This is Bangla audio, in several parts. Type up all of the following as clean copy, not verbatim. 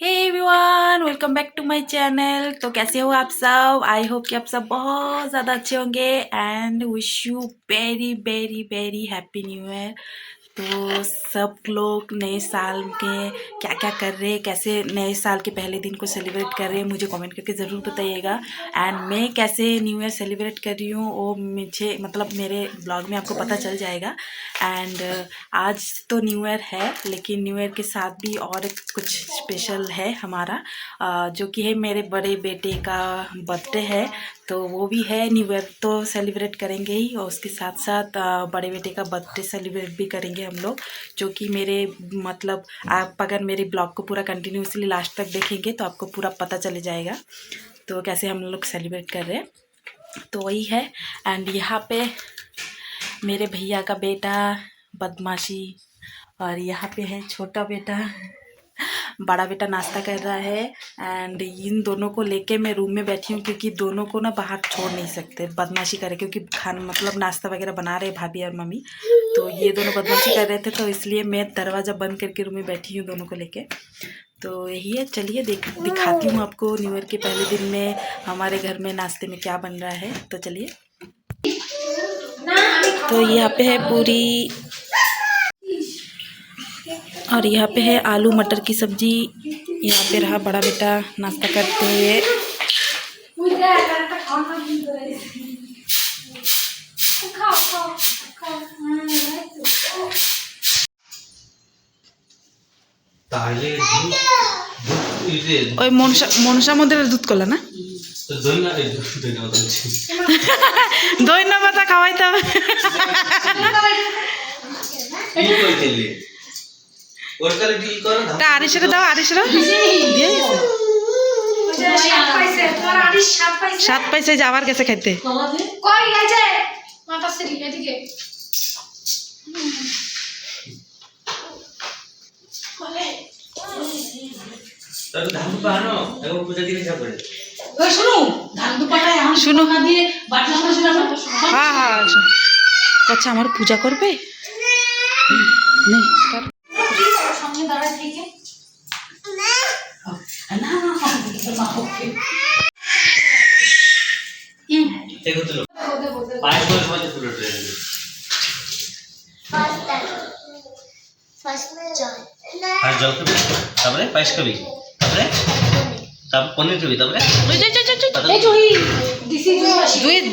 Hey everyone, welcome back to my channel. तो कैसे हो आप सब? आई होप कि आप सब बहुत ज़्यादा अच्छे होंगे and wish you very very very happy new year. तो सब लोग नए साल के क्या क्या कर रहे हैं, कैसे नए साल के पहले दिन को सेलिब्रेट कर रहे हैं, मुझे कमेंट करके ज़रूर बताइएगा। एंड मैं कैसे न्यू ईयर सेलिब्रेट कर रही हूँ वो मुझे मेरे ब्लॉग में आपको पता चल जाएगा। एंड आज तो न्यू ईयर है, लेकिन न्यू ईयर के साथ भी और कुछ स्पेशल है हमारा, जो कि है मेरे बड़े बेटे का बर्थडे है। तो वो भी है, न्यू ईयर तो सेलिब्रेट करेंगे ही और उसके साथ साथ बड़े बेटे का बर्थडे सेलिब्रेट भी करेंगे हम लोग। जो कि मेरे आप अगर मेरे ब्लॉग को पूरा कंटिन्यूसली लास्ट तक देखेंगे तो आपको पूरा पता चल जाएगा तो कैसे हम लोग सेलिब्रेट कर रहे हैं। तो वही है। एंड यहाँ पे मेरे भैया का बेटा बदमाशी, और यहाँ पे है छोटा बेटा, बड़ा बेटा नाश्ता कर रहा है। एंड इन दोनों को लेके मैं रूम में बैठी हूँ क्योंकि दोनों को ना बाहर छोड़ नहीं सकते, बदमाशी करे, क्योंकि खाना नाश्ता वगैरह बना रहे भाभी और मम्मी। तो ये दोनों बदमाशी कर रहे थे, तो इसलिए मैं दरवाज़ा बंद करके रूम में बैठी हूँ दोनों को लेके। तो यही है, चलिए दिखाती हूँ आपको न्यू ईयर के पहले दिन में हमारे घर में नाश्ते में क्या बन रहा है। तो चलिए। तो यहाँ पे है पूरी, और यहाँ पे है आलू मटर की सब्जी। यहाँ पे रहा बड़ा बेटा नाश्ता करते हुए। ওই মনসা মন্দিরের দুধ কলা না, দই না মাথা খাওয়াইতে হবে। আড়িশে দাও, আড়িশে সাত পাইছে যে আবার গেছে খাইতে। শুনো, হ্যাঁ হ্যাঁ, আচ্ছা আমার পূজা করবে। জল খাবি, তারপরে পায়েস খাবি, তারপরে পনির খাবি, তারপরে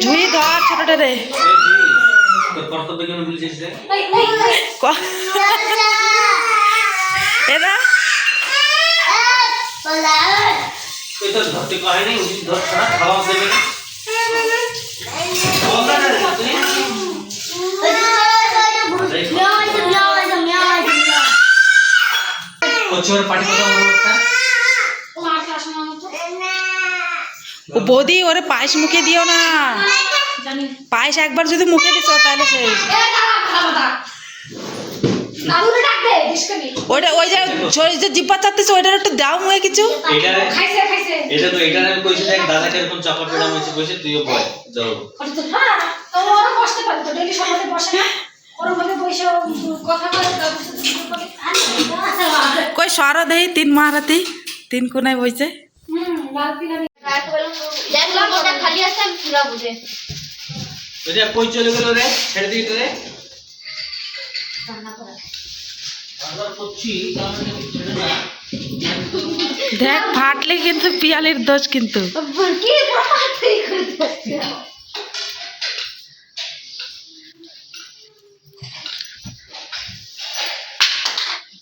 ঝুই ধর ছোটটা রে। তোর কর্তব্য কেন বলছিস রে? এরা তুই তো ধরতে কয়নি, উচিত ধর ছাড়া খাওয়া দেবে না। বৌদি ওরে পায়েস মুখে দিও না, পায়েস একবার যদি মুখে দিস তাহলে শেষ। ওইটা ওই যে জিব্বা চাচ্ছে ওইটার একটু দাও মুখে কিছু। এটা তো এটা আমি কইছি দেখ দাদা কিরকম চকলেট পেড়া হইছে কইছে তুইও বল যাও। তো ওরা বসতে পারে তো, ডেইলি সকালে বসে না, ওর মধ্যে বসে কথা বলে। কই সর দেই তিন মারাতি তিন কোনায় বইছে। লাল পিলা দেখলাম ওটা খালি আছে, আমি পুরা বুঝে ওটা কই চলে গেল রে, ছেড়ে দিই রে। রান্না করা আবার করছি তাহলে ছেড়ে না। দেখ ফাটলে কিন্তু পিয়ালের দোষ কিন্তু। কি বাতাই করতে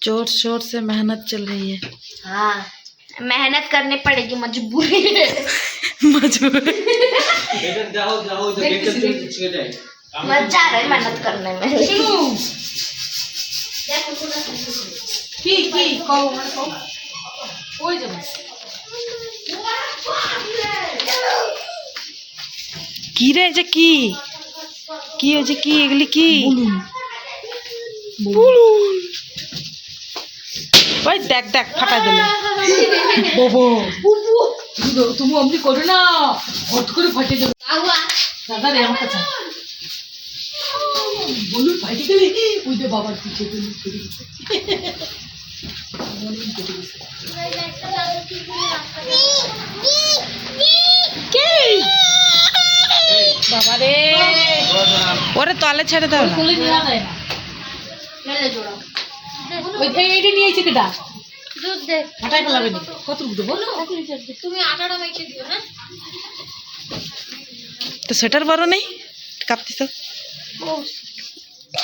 जोर शोर से मेहनत चल रही है। हाँ, मेहनत करनी पड़ेगी, मजबूरी है। मजबूर इधर जाओ जाओ जो गेट से छिड़ जाए। मजा आ रहा है मेहनत करने में। की को ওই যাবে কি রে, যে কি কি হয়েছে, কি এগুলি কি বুলুন? ওই দেখ দেখ ফাটা দিলে বাবু। তুমি অমনি করো না, হট করে ফাটে যাবে। দাদা রে আমার কাছে বলুন ফাটে গেলে ওই যে বাবার পিছে বাবারে ওরে তলে ছেড়ে দাও না। এইটা নিয়ে এসে কেটা দুধ দে। হাঁটাই ফেলাবে না কত দেবো তুমি আটাটা মেখে দিও না। তো সেটার বড় নেই কাঁপতিস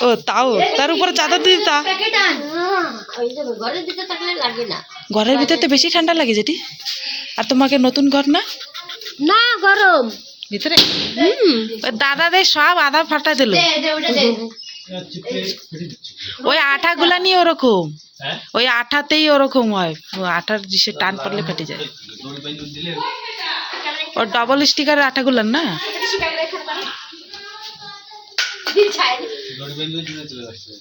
ও তাও তার উপরে চাদর দিয়ে তা প্যাকেট আন। ওই যে ঘরের ভিতরে থাকলে লাগে না। ঘরের ভিতরে তো বেশি ঠান্ডা লাগে যেটি। আর তোমাকে নতুন ঘর না না গরম ভিতরে ওই দাদাদের সব আধা ফাটা দিল। দে দে ওটা দে। ওই আঠাগুলা নিয়ে ওরকম হ্যাঁ ওই আঠাতেই ওরকম হয় ও আঠার সে টান পড়লে ফেটে যায়। দড়ি বাইন্ধে দিলে ওর ডবল স্টিকারের আঠাগুলার না দড়ি বাইন্ধে দিলে চলে আসছে।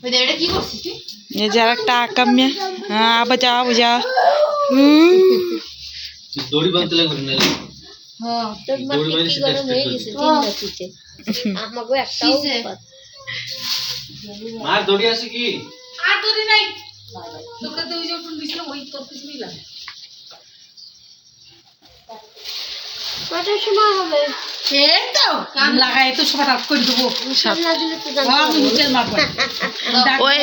ওই দে এটা কি করছিস তুই? এই যে একটা আকাম্যা হ্যাঁ বাজা বাজা দড়ি বাঁধতে লাগবে না। হ্যাঁ তোর মাটি কি গরম হয়ে গেছে তিন রাতিতে। আমাগো একটাও মার দড়ি আছে কি? আর দড়ি নাই তোকে তো ওই যে উঠুন দিছিল ওই তোর কিছু নিলাম কটার সময় হবে? এই তো কান লাগাই তো সব রাত করে দেবো না দিলে তো আমি নিচের মারবো ওই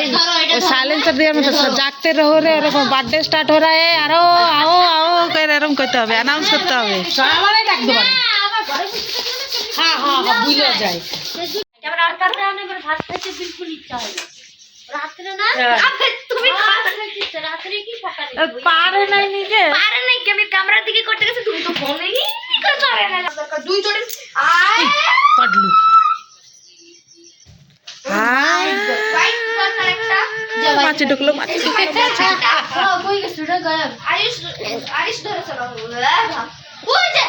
সাইলেন্সার দিয়ে জাগতে রহো রে এরকম বার্থডে স্টার্ট हो रहा है আরো आओ आओ করে এরকম করতে হবে অ্যানাউন্স করতে হবে। সবাই ডাক দেবো আমার ঘরে হ্যাঁ হ্যাঁ হ্যাঁ বুঝে যায় এবার আর কারণে আমার ভাত খাইতে বিলকুল ইচ্ছা হয় না রাত্রে না তুমি রাত্রে কি সকালে পারে নাই নিজে পারে নাই কি আমি ক্যামেরার দিকে করতে গেছি তুমি তো ফোনে নি করে চলে না দুই জোড়ে আয় পাডলু হাই বাইক দরকার একটা মাছি ঢুকলো মাছি কই গেছে রে গায়ব আরিশ ধরে চলো ওই যে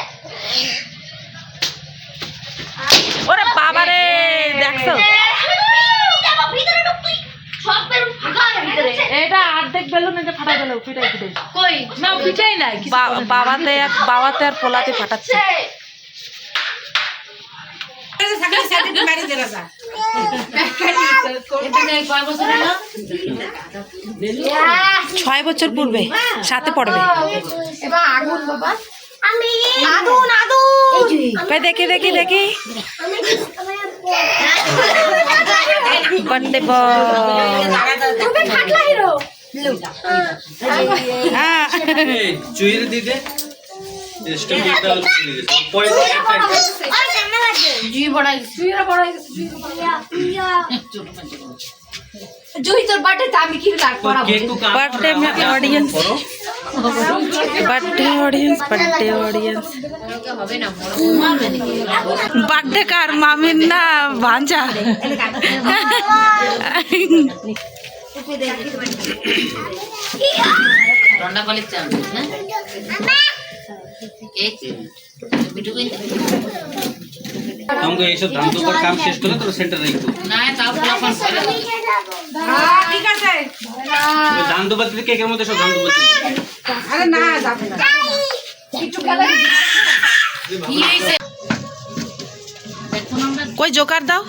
ওরে বাবা রে দেখছো ভিতরে ঢুক তুই সব বেলুন ফাঁকা রে ভিতরে এটা অর্ধেক বেলুন এটা ফাটা গেল ফিটাই ফিটাই কই না ফিটাই নাই বাবাতে আর পোলাতে ফাটাচ্ছে। বাড়ি দিয়ে রাজা 6 বছর পূর্বে সাথে পড়বে এবার আগুন বাবা আমি আগুন আগুন ভাই দেখি দেখি দেখি বার্থডে বয় তুমি ফাটলা হিরো হ্যাঁ এই চুইরে দিতে স্টপিটা পরে আরে কেমনে লাগে জি বড়াই তুইরা বড় হয়ে গেছে জুই তোর বাটে আমি কি লাগ পড়া केक को काम बर्थडे में ऑडियंस बर्थडे ऑडियंस হবে না बर्थडे कार मामिन ना भांजा রন্না কলেজ চান হ্যাঁ কেক ভিডিও কইতে हमको ये सब धंधों पर काम शेष करो तो सेंटर नहीं तो না তাও ফোন করে ঠিক আছে ধান দুপাতি কেকের মধ্যে সব ধান দুপাতি আরে না যাবে না একটু খেলা কি হইছে कोई जोकर दाओ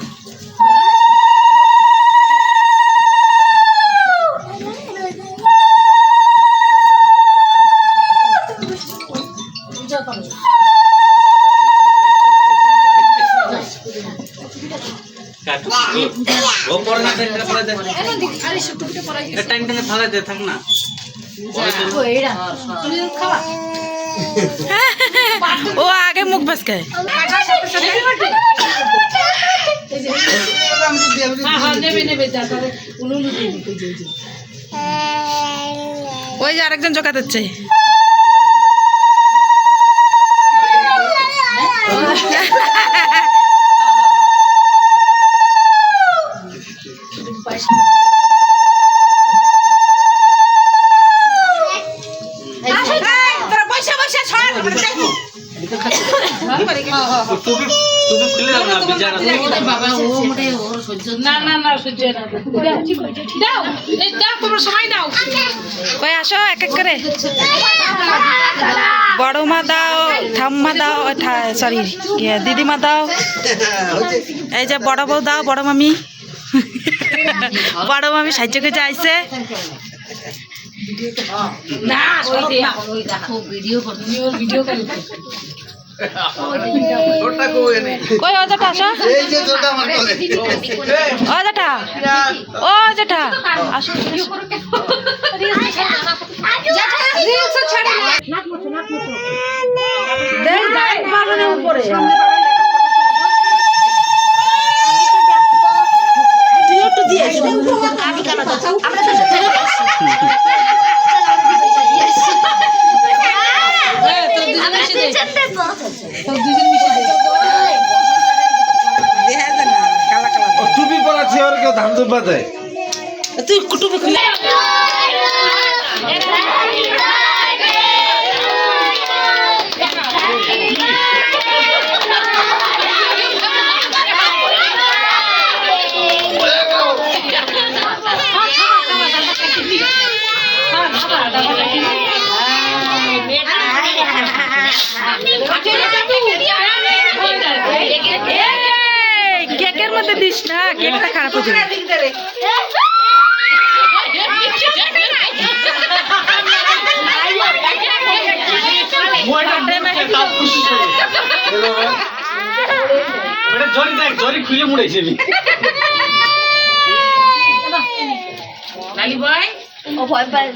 वो पढ़ना दे पढ़ा दे আরে শুটুকে পড়াই এটা টাইম টাইম থালা দে থাক না ও এইডা তুমি খাওয়া वो आगे मुख बस गए কাটার সাথে সাথে এই যে হ্যাঁ হ্যাঁ নেবে নেবে তারপরে উলুলু দিয়ে দিতে যে ওই যে আরেকজন জোকা দিচ্ছে তোরা বসে বসে ছড়া টুপি টুপি খুলে দাও না বেচারা বাবা ও মোটে ওর সহ্য না না না সহ্য না দাও এই দাও তোমরা সবাই দাও कोई आसो एक एक करे बड़ो मा दाओ ठाम्मा दाओ सॉरी दीदी मा दाओ এই যে বড় বউ দাও বড় মামি বড় মামি সাহায্য করতে আইছে না ওই দেখো ভিডিও করে কই ও জেঠা আসো ও জেঠা ও জেঠা আসো টুপি পরাচ্ছি আর কেউ ধান দুব্বা দেয় তুই কুটুবে খুলে কেকের মধ্যে দিস না কেকটা খারাপ হয়ে যাবে জরি খুলে মুড়াইছে লালি ভাই ও ভয় পায়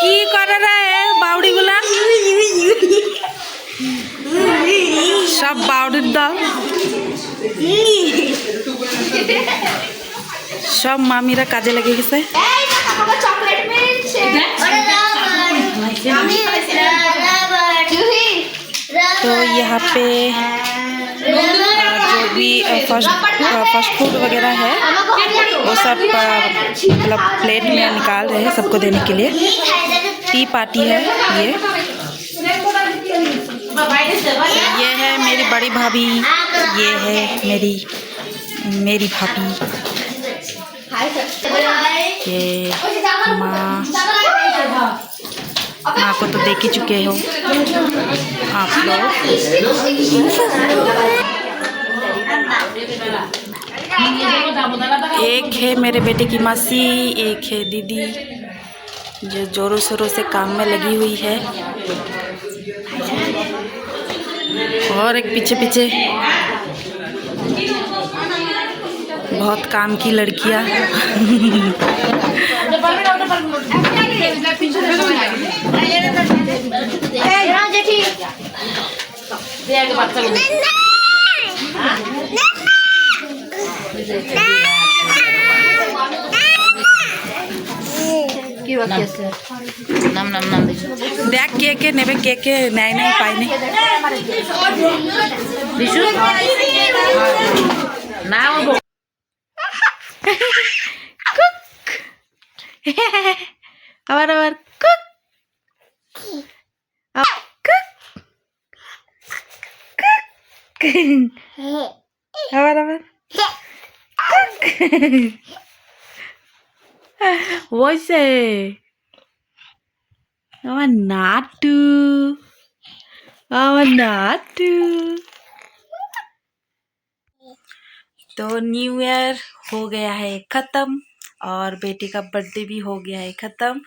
কি করে রে বাউডি গুলা সব বাউডির দল সব মামিরা কাজে লেগে গেছে तो यहाँ पे जो भी फास्ट फूड वगैरह है वो सब मतलब प्लेट में निकाल रहे हैं सबको देने के लिए टी पार्टी है ये है मेरी बड़ी भाभी ये है मेरी भाभी ये माँ को तो देख ही चुके हो आप लोग एक है मेरे बेटे की मासी एक है दीदी जो जोरों शोरों से काम में लगी हुई है और एक पीछे पीछे बहुत काम की लड़कियाँ देख के नेबे के नहीं नहीं पाई नहीं আবার আবার কুক আবার আবার ওইসে আমার নাটু तो न्यू ईयर हो गया है ख़त्म और बेटे का बर्थडे भी हो गया है ख़त्म।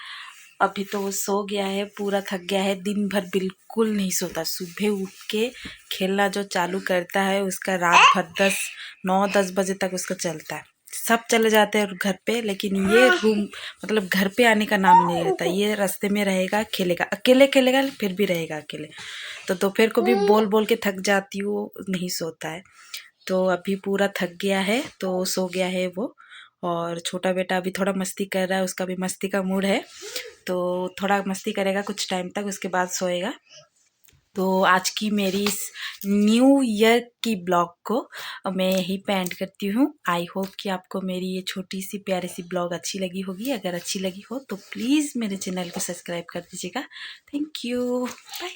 अभी तो वो सो गया है, पूरा थक गया है, दिन भर बिल्कुल नहीं सोता। सुबह उठ के खेलना जो चालू करता है उसका रात भर 9-10 बजे तक उसका चलता है। सब चले जाते हैं घर पे, लेकिन ये रूम मतलब घर पे आने का नाम नहीं लेता। ये रास्ते में रहेगा, खेलेगा, अकेले खेलेगा, फिर भी रहेगा अकेले। तो दोपहर को भी बोल बोल के थक जाती हूँ, नहीं सोता है। तो अभी पूरा थक गया है तो सो गया है वो। और छोटा बेटा अभी थोड़ा मस्ती कर रहा है, उसका भी मस्ती का मूड है, तो थोड़ा मस्ती करेगा कुछ टाइम तक, उसके बाद सोएगा। तो आज की मेरी इस न्यू ईयर की ब्लॉग को मैं यहीं पे एंड करती हूँ। आई होप कि आपको मेरी ये छोटी सी प्यारी सी ब्लॉग अच्छी लगी होगी। अगर अच्छी लगी हो तो प्लीज़ मेरे चैनल को सब्सक्राइब कर दीजिएगा। Thank you, bye.